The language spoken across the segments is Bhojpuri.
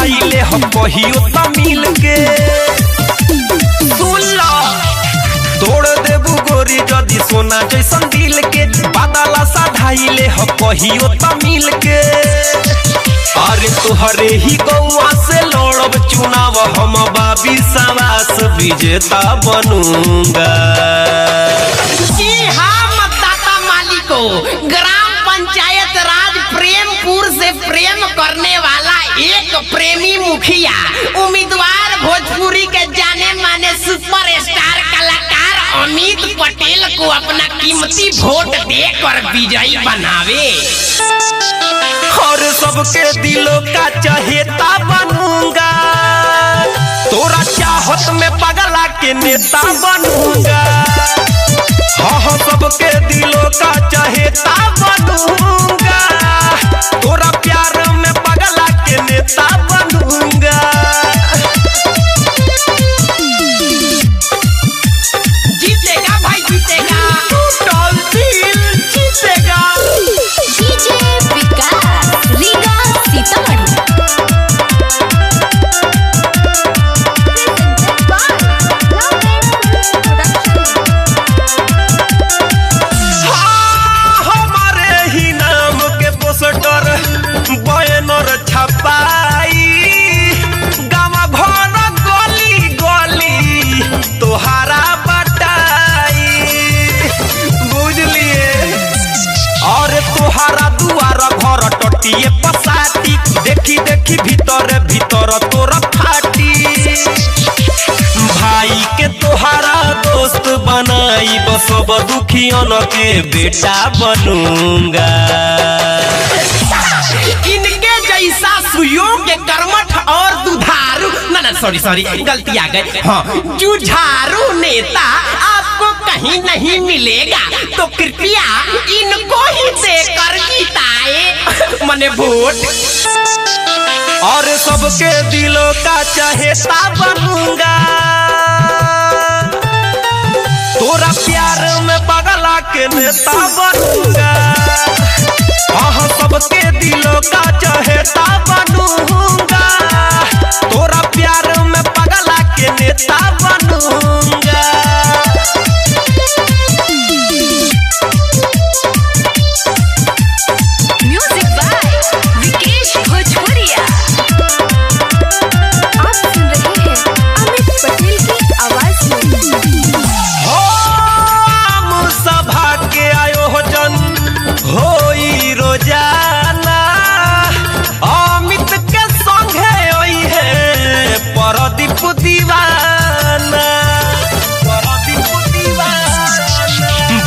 साधाई ले हम कहियो त मिल के सुन लो तोड़ देबू गोरी जदी सोना जैसन दिल के बादला साधाई ले हम कहियो त मिल के अरे तुहरे ही गौआ से लड़ब चुनाव हम बाबी सवास विजेता बनूंगा। जी हाँ मतदाता मालिको, ग्राम पंचायत राज प्रेमपुर से प्रेम करने वाला एक प्रेमी मुखिया उम्मीदवार भोजपुरी के जाने माने सुपरस्टार कलाकार अमित पटेल को अपना कीमती वोट देकर विजयी बनावे और सबके दिलों का चहेता बनूंगा, तोरा चाहत में पगला के नेता बनूंगा। हाँ सबके दिलों का चहेता बनूंगा, तोरा प्यार में पगला के नेता बनूंगा। जीतेगा भाई जीतेगा, टूटल दिल जीतेगा। डीजे विकास रीगा सीतामढ़ी छपाई गाँव घर गली गली तोहारा बटाई बुझलिए और तोहारा दुआर घर टटिए पसाटी देखी देखी भीतर भीतर तोरा फाटी भाई के तोहारा दोस्त बनाई सब दुखियन के बेटा बनूंगा। इनके जैसा सुयोग्य कर्मठ और दुधारू ना सॉरी गलती आ गई, हाँ जुझारू नेता आपको कहीं नहीं मिलेगा, तो कृपया इनको ही देकर जिताए मने वोट। और सबके दिलों का चहेता बनूंगा, तोरा प्यार में पगला के नेता बनूंगा। हाँ सबके दिलों का चहेता बनूंगा, तोरा प्यार में पगला के नेता बनूंगा। म्यूजिक बाय विकेश भोजपुरिया। आप सुन रहे हैं अमित पटेल की आवाज में। हम सभा के आयोजन होई रोजाना, अमित के संगे होई है परदीप दीवाना।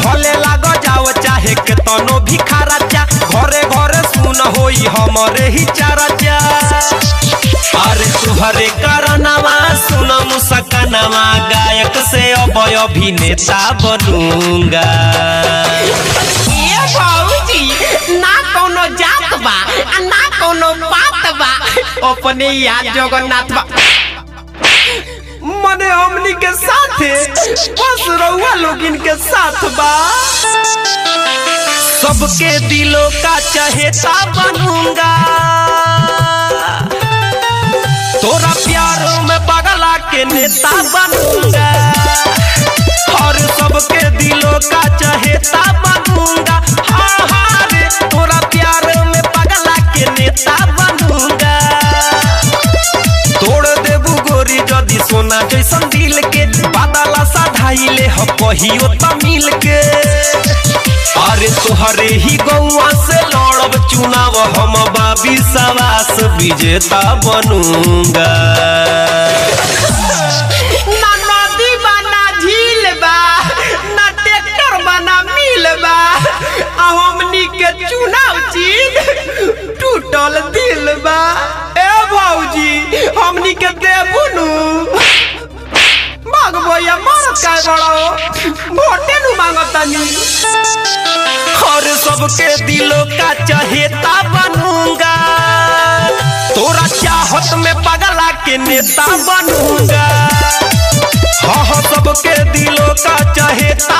भले लाग जाओ चाहे के तनो भी खराचा, घरे घरे सुन होई हमरे ही चर्चा। अरे तुहरे करनवा सुन मुस्कानवा, गायक से अब अभिनेता बनूंगा। ये भाऊजी ना कोनो जात बा ना कोनो बात बा, अपने याद जगन्नाथ बा मने हमनी के साथ बस रउआ लोग इनके साथ बा। सबके दिलों का चहेता बनूंगा, तोरा प्यार में पगला के नेता बनूंगा। और सबके दिलों का चहेता बनूंगा, हाँ रे तोरा प्यार में पगला के नेता बनूंगा। तोड़ देबू गोरी जदी सोना जैसन दिल के बादला साधाई ले हम कहियो त मिल के अरे तोहरे ही गौआ से लड़ब चुनाव हम बाबी सवास विजेता बनूंगा। ना नदी बा ना झील बा ना ट्रैक्टर बा ना मिल बा, हमनी के चुनाव जीत टूटल दिल बा। ए भौजी हमनी के देबू नु भाग भैया मारत काय बड़ो वोटे नु मांगतानी। और सबके दिलों का चहेता बनूंगा, तोरा चाहत में पगला के नेता बनूंगा। हाँ सबके दिलों का चहेता